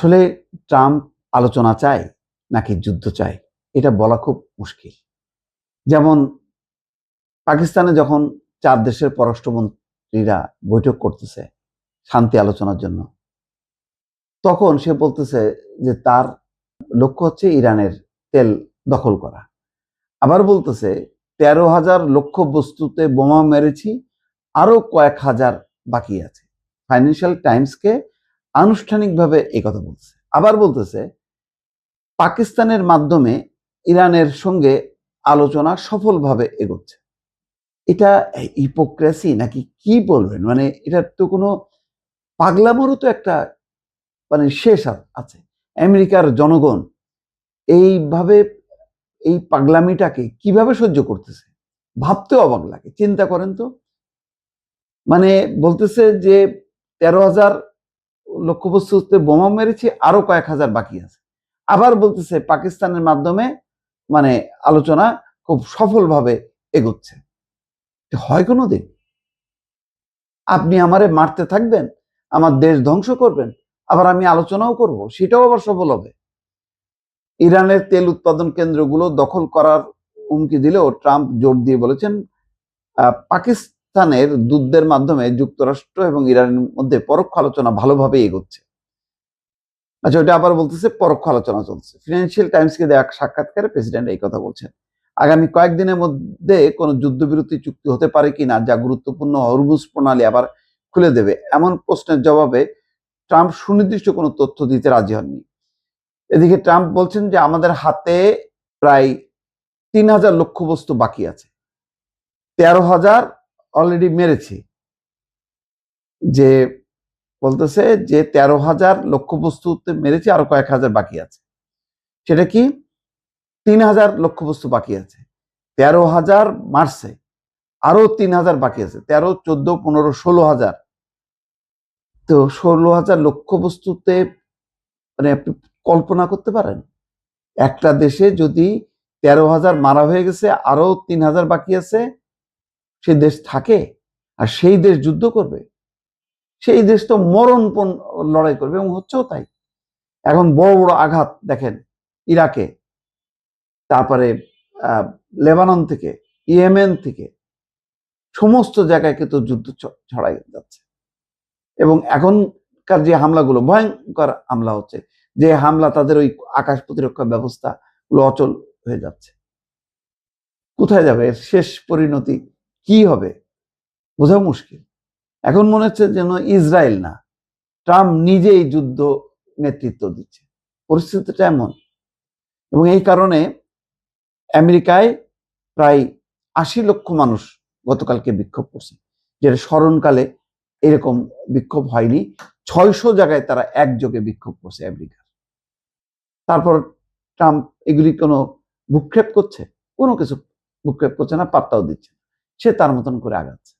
আসলে ট্রাম্প আলোচনা চায় নাকি যুদ্ধ চায় এটা বলা খুব মুশকিল। যেমন পাকিস্তানে যখন 4 দেশের পররাষ্ট্রমন্ত্রীরা বৈঠক করতেছে শান্তি আলোচনার জন্য, তখন সে বলতেছে যে তার লক্ষ্য হচ্ছে ইরানের তেল দখল করা। আবার বলতেছে 13,000 লক্ষ্য বস্তুতে বোমা মেরেছি, আরো কয়েক হাজার বাকি আছে। ফাইন্যান্সিয়াল টাইমসকে আনুষ্ঠানিকভাবে এই কথা বলতেছে। আবার বলতেছে পাকিস্তানের মাধ্যমে ইরানের সঙ্গে আলোচনা সফলভাবে এগোচ্ছে। এটা হিপোক্রেসি নাকি কি বলবেন? মানে এটার তো কোনো পাগলামোরও তো একটা শেষ আছে। আমেরিকার জনগণ এইভাবে এই পাগলামিটাকে কিভাবে সহ্য করতেছে ভাবতেও অবাক লাগে। চিন্তা করেন তো, মানে বলতেছে যে 13,000 লক্ষ্যবস্তুতে বোমা মেরেছি, আরো কয়েক হাজার বাকি আছে। আবার বলতেছে পাকিস্তানের মাধ্যমে মানে আলোচনা খুব সফলভাবে এগোচ্ছে। হয় কোনোদিন? আপনি আমারে মারতে থাকবেন, আমার দেশ ধ্বংস করবেন, আবার আমি আলোচনাও করব, সেটাও আবার সফল হবে। ইরানের তেল উৎপাদন কেন্দ্রগুলো দখল করার হুমকি দিলেও ট্রাম্প জোর দিয়ে বলেছেন পাকিস্তানের দূতদের মাধ্যমে যুক্তরাষ্ট্র এবং ইরানের মধ্যে পরোক্ষ আলোচনা ভালোভাবে এগোচ্ছে। আচ্ছা, ওটা আবার বলতেছে পরোক্ষ আলোচনা চলছে। ফিনান্সিয়াল টাইমসকে দেওয়া এক সাক্ষাৎকারে প্রেসিডেন্ট এই কথা বলছেন। আগামী কয়েকদিনের মধ্যে কোনো যুদ্ধবিরতি চুক্তি হতে পারে কিনা, যা গুরুত্বপূর্ণ হরমুজ প্রণালী আবার খুলে দেবে, এমন প্রশ্নের জবাবে ট্রাম্প সুনির্দিষ্ট কোনো তথ্য দিতে রাজি হননি। এদিকে ট্রাম্প বলছেন যে আমাদের হাতে প্রায় 3,000 লক্ষ্যবস্তু বাকি আছে, 13,000 অলরেডি মেরেছি। যে বলতেছে যে 13,000 লক্ষ্যবস্তুতে মেরেছি, আরো কয়েক হাজার বাকি আছে। সেটা কি? 3,000 লক্ষ্যবস্তু বাকি আছে। 13,000 মারছে, আরো 3,000 বাকি আছে। 13, 14, 15, 16,000। তো 16,000 লক্ষ্যবস্তুতে আপনি কল্পনা করতে পারেন একটা দেশে যদি 13,000 মারা হয়ে গেছে, আরো 3,000 বাকি আছে, সে দেশ থাকে? আর সেই দেশ যুদ্ধ করবে? সেই দেশ তো মরণপণ লড়াই করবে, এবং হচ্ছেও তাই। এখন বড় বড় আঘাত দেখেন ইরাকে, তারপরে লেবানন থেকে, ইয়েমেন থেকে, সমস্ত জায়গায় কিন্তু যুদ্ধ ছড়াই যাচ্ছে। এবং এখনকার যে হামলাগুলো ভয়ঙ্কর হামলা হচ্ছে, যে হামলা তাদের ওই আকাশ প্রতিরক্ষা ব্যবস্থা গুলো অচল হয়ে যাচ্ছে। কোথায় যাবে? এর শেষ পরিণতি কি হবে বোঝা মুশকিল। এখন মনে হচ্ছে যেন ইসরায়েল না, ট্রাম্প নিজেই যুদ্ধ নেতৃত্ব দিচ্ছে। পরিস্থিতিটা এমন। এবং এই কারণে আমেরিকায় প্রায় 80 লক্ষ মানুষ গতকালকে বিক্ষোভ করছে, যেটা স্মরণকালে এরকম বিক্ষোভ হয়নি। 600 জায়গায় তারা একযোগে বিক্ষোভ করছে আমেরিকা। তারপর ট্রাম্প এগুলি কোনো ভূক্ষেপ করছে? কোনো কিছু ভূক্ষেপ করছে না, পাত্তাও দিচ্ছে। সে তার মতন করে আগাচ্ছে।